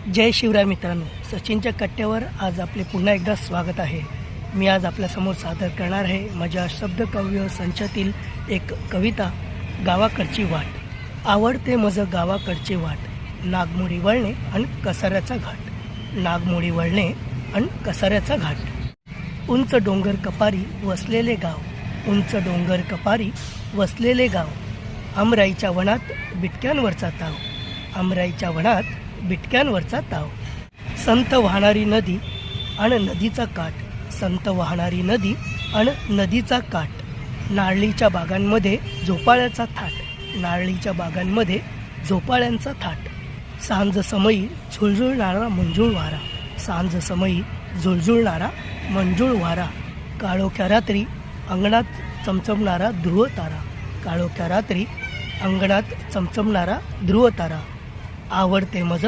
जय शिवराय मित्रांनो, सचिनच्या कट्ट्यावर आज आपले पुन्हा एकदा स्वागत आहे। मी आज आपल्यासमोर सादर करणार आहे माझ्या शब्दकाव्य संचातील एक कविता, गावाकडची वाट। आवडते मज गावाकडची वाट, नागमोडी वळणे आणि कसाऱ्याचा घाट। नागमोडी वळणे आणि कसाऱ्याचा घाट। उंच डोंगर कपारी वसलेले गाव, उंच डोंगर कपारी वसलेले गाव। आमराईच्या वनात बिटक्यांवरचा ताव, आमराईच्या वनात बिटक्यांवरचा ताव। संत वाहणारी नदी आणि नदीचा काठ, संत वाहणारी नदी आणि नदीचा काठ। नारळीच्या बागांमध्ये झोपाळ्याचा थाट, नारळीच्या बागांमध्ये झोपाळ्यांचा थाट। सांज समयी झुळझुळणारा मंजूळ वारा, सांज समयी झुळझुळणारा मंजूळ वारा। काळोख्या रात्री अंगणात चमचमणारा ध्रुव तारा, काळोख्या रात्री अंगणात चमचमणारा ध्रुव तारा। आवडते मज